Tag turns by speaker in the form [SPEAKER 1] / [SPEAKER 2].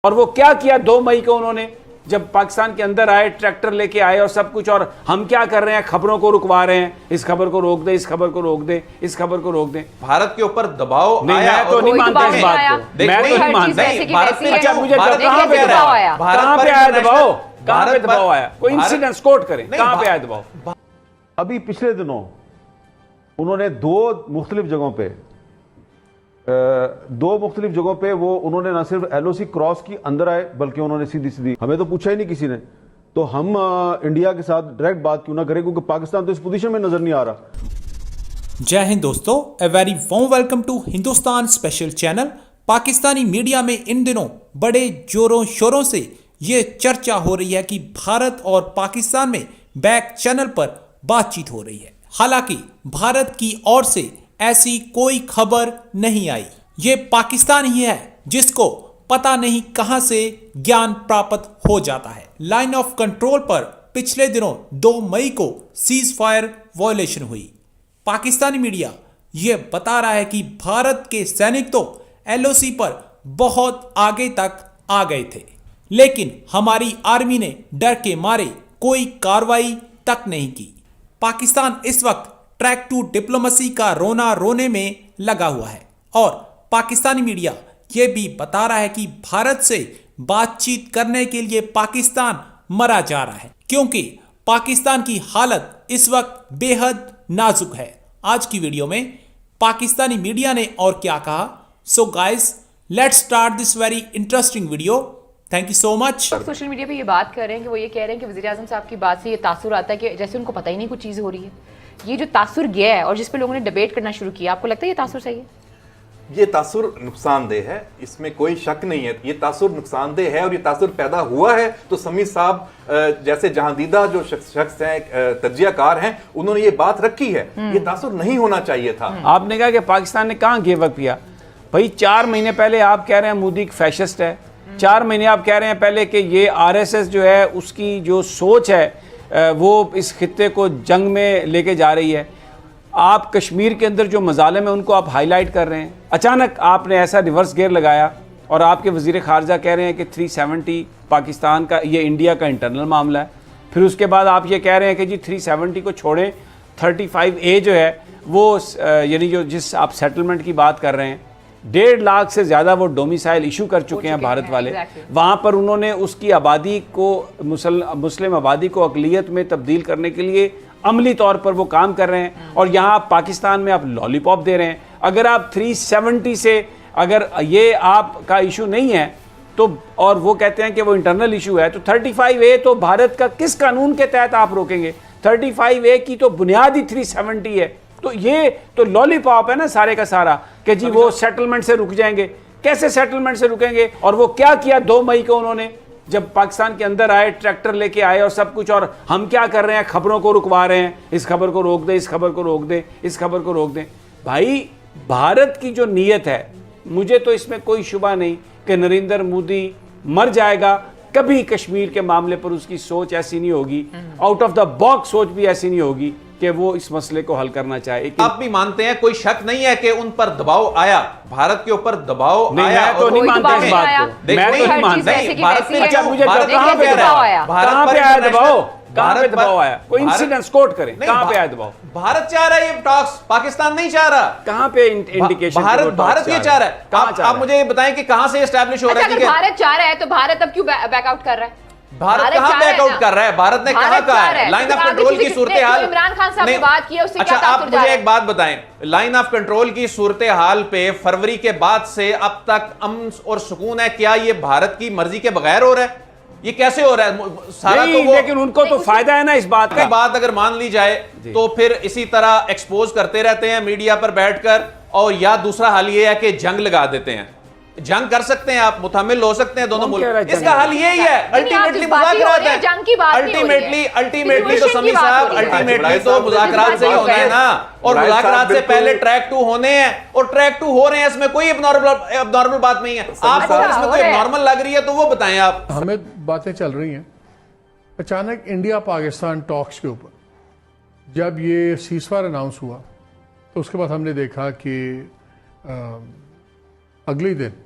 [SPEAKER 1] اور وہ کیا کیا 2 مئی کو انہوں نے جب پاکستان کے اندر آئے, ٹریکٹر لے کے آئے اور سب کچھ, اور ہم کیا کر رہے ہیں, خبروں کو رکوا رہے ہیں, اس خبر کو روک دیں, اس خبر کو روک دیں, اس خبر کو روک دیں.
[SPEAKER 2] بھارت کے اوپر دباؤ آیا.
[SPEAKER 1] میں تو نہیں مانتا اس بات کو, میں تو نہیں مانتا. اچھا مجھے کہاں پہ دباؤ آیا, کہاں پہ آیا دباؤ, کہاں پہ دباؤ آیا, کوئی انسیڈنٹس کوٹ کریں, کہاں پہ آیا دباؤ.
[SPEAKER 3] ابھی پچھلے دنوں انہوں نے 2 مختلف جگہوں پہ وہ انہوں نے نہ صرف ایل او سی کراس کی اندر آئے, بلکہ انہوں نے سیدھی ہمیں تو پوچھا ہی نہیں کسی نے, تو ہم انڈیا کے ساتھ ڈائریکٹ بات کیوں نہ کریں, کیونکہ پاکستان تو اس پوزیشن میں نظر نہیں آ رہا.
[SPEAKER 4] جے ہند دوستو, a very warm welcome to Hindustan special channel. Pakistani media میں ان دنوں بڑے زوروں شوروں سے یہ چرچا ہو رہی ہے کہ بھارت اور پاکستان میں بیک چینل پر بات چیت ہو رہی ہے. حالانکہ بھارت کی اور سے ایسی کوئی خبر نہیں آئی. یہ پاکستان ہی ہے جس کو پتہ نہیں کہاں سے گیان پراپت ہو جاتا ہے. لائن آف کنٹرول پر پچھلے دنوں 2 مئی کو سیز فائر وائلیشن ہوئی. پاکستانی میڈیا یہ بتا رہا ہے کہ بھارت کے سینک تو ایل او سی پر بہت آگے تک آ گئے تھے, لیکن ہماری آرمی نے ڈر کے مارے کوئی کاروائی تک نہیں کی. پاکستان اس وقت ٹریک ٹو ڈپلومیسی کا رونا رونے میں لگا ہوا ہے, اور پاکستانی میڈیا یہ بھی بتا رہا ہے کہ بھارت سے بات چیت کرنے کے لیے پاکستان مرا جا رہا ہے, کیونکہ پاکستان کی حالت اس وقت بے حد نازک ہے. آج کی ویڈیو میں پاکستانی میڈیا نے اور کیا کہا, so guys let's start this very interesting video. Thank you so much.
[SPEAKER 5] Social media پہ یہ بات کر رہے ہیں کہ وہ یہ کہہ رہے ہیں کہ وزیر اعظم صاحب کی بات سے یہ تاثر آتا ہے کہ جیسے ان کو پتہ ہی نہیں کچھ چیز ہو رہی ہے. یہ جو تاثر گیا ہے اور جس پہ لوگوں نے ڈیبیٹ کرنا شروع کیا, آپ کو لگتا ہے یہ تاثر صحیح ہے؟
[SPEAKER 2] یہ تاثر نقصان دہ ہے, اس میں کوئی شک نہیں ہے. یہ تاثر نقصان دہ ہے, اور یہ تاثر پیدا ہوا ہے تو سمیع صاحب جیسے جہاندیدہ جو شخص ہیں, تجزیہ کار ہیں, انہوں نے یہ بات رکھی ہے. یہ تاثر نہیں ہونا چاہیے تھا.
[SPEAKER 1] آپ نے کہا کہ پاکستان نے کہاں گیو اپ کیا. بھائی 4 مہینے پہلے آپ کہہ رہے ہیں مودی ایک فیشسٹ ہے, 4 مہینے آپ کہہ رہے ہیں پہلے کہ یہ آر ایس ایس جو ہے اس کی جو سوچ ہے وہ اس خطے کو جنگ میں لے کے جا رہی ہے. آپ کشمیر کے اندر جو مظالم ہیں ان کو آپ ہائی لائٹ کر رہے ہیں. اچانک آپ نے ایسا ریورس گیئر لگایا اور آپ کے وزیر خارجہ کہہ رہے ہیں کہ 370 پاکستان کا, یہ انڈیا کا انٹرنل معاملہ ہے. پھر اس کے بعد آپ یہ کہہ رہے ہیں کہ جی 370 کو چھوڑیں, 35A جو ہے وہ یعنی جو جس آپ سیٹلمنٹ کی بات کر رہے ہیں, 1.5 لاکھ سے زیادہ وہ ڈومیسائل ایشو کر چکے ہیں بھارت والے. وہاں پر انہوں نے اس کی آبادی کو, مسلم آبادی کو اقلیت میں تبدیل کرنے کے لیے عملی طور پر وہ کام کر رہے ہیں, اور یہاں پاکستان میں آپ لالی پاپ دے رہے ہیں. اگر آپ 370 سے اگر یہ آپ کا ایشو نہیں ہے تو, اور وہ کہتے ہیں کہ وہ انٹرنل ایشو ہے, تو 35A تو بھارت کا کس قانون کے تحت آپ روکیں گے؟ 35A کی تو بنیاد ہی 370 ہے. تو یہ تو لالی پاپ ہے نا سارے کا سارا, کہ جی وہ سیٹلمنٹ سے رک جائیں گے. کیسے سیٹلمنٹ سے رکیں گے؟ اور وہ کیا کیا 2 مئی کو انہوں نے جب پاکستان کے اندر آئے, ٹریکٹر لے کے آئے اور سب کچھ, اور ہم کیا کر رہے ہیں, خبروں کو رکوا رہے ہیں, اس خبر کو روک دیں, اس خبر کو روک دیں, اس خبر کو روک دیں. بھائی بھارت کی جو نیت ہے, مجھے تو اس میں کوئی شبہ نہیں کہ نریندر مودی مر جائے گا, کبھی کشمیر کے معاملے پر اس کی سوچ ایسی نہیں ہوگی, آؤٹ آف دا باکس سوچ بھی ایسی نہیں ہوگی کہ وہ اس مسئلے کو حل کرنا چاہے.
[SPEAKER 2] آپ بھی مانتے ہیں, کوئی شک نہیں ہے کہ ان پر دباؤ آیا, بھارت کے اوپر دباؤ آیا.
[SPEAKER 1] میں تو نہیں مانتا اس بات کو, میں تو نہیں مانتا. اچھا مجھے کہاں پہ آیا, کہاں پہ آیا دباؤ, کہاں پہ دباؤ آیا, کوئی انسیڈنٹس کوٹ کریں, کہاں پہ آیا دباؤ.
[SPEAKER 2] بھارت چاہ رہا ہے یہ ٹاکس, پاکستان نہیں چاہ رہا.
[SPEAKER 1] کہاں پہ انڈیکیشن؟
[SPEAKER 2] بھارت یہ چاہ رہا ہے. آپ مجھے یہ بتائیں کہ کہاں سے اسٹیبلش ہو رہا ہے.
[SPEAKER 5] اگر بھارت چاہ رہا ہے تو بھارت اب کیوں بیک آؤٹ کر رہا ہے؟
[SPEAKER 2] بھارت کہاں بیک آؤٹ کر رہا ہے؟ بھارت نے کہاں کہا ہے لائن آف کنٹرول کی صورتحال.
[SPEAKER 5] عمران خان صاحب نے بات کی ہے, اس سے کیا
[SPEAKER 2] اچھا آپ
[SPEAKER 5] تاثر جا رہا
[SPEAKER 2] مجھے
[SPEAKER 5] ہے؟
[SPEAKER 2] ایک بات بتائیں, لائن آف کنٹرول کی صورتحال پہ فروری کے بعد سے اب تک امن اور سکون ہے, کیا یہ بھارت کی مرضی کے بغیر ہو رہا ہے؟ یہ کیسے ہو رہا ہے سارا؟ تو
[SPEAKER 1] لیکن ان کو تو فائدہ ہے نا اس بات کا.
[SPEAKER 2] بات اگر مان لی جائے تو پھر اسی طرح ایکسپوز کرتے رہتے ہیں میڈیا پر بیٹھ کر, اور یا دوسرا حل یہ ہے کہ جنگ لگا دیتے ہیں. جنگ کر سکتے ہیں آپ, متحمل ہو سکتے ہیں دونوں ملک. اس کا حل یہی ہے, الٹیمیٹلی مذاکرات ہیں. الٹیمیٹلی تو سمیع صاحب, الٹیمیٹلی تو مذاکرات سے ہی ہونا ہے نا, اور مذاکرات سے پہلے ٹریک 2 ہونے ہیں, اور ٹریک 2 ہو رہے ہیں. اس میں کوئی ابنارمل بات نہیں ہے. آپ کو اس میں کوئی ابنارمل لگ رہی ہے تو وہ بتائیں آپ.
[SPEAKER 6] ہمیں باتیں چل رہی ہیں, اچانک انڈیا پاکستان ٹاکس کے اوپر جب یہ سیز فائر اناؤنس ہوا تو اس کے بعد ہم نے دیکھا کہ اگلی دن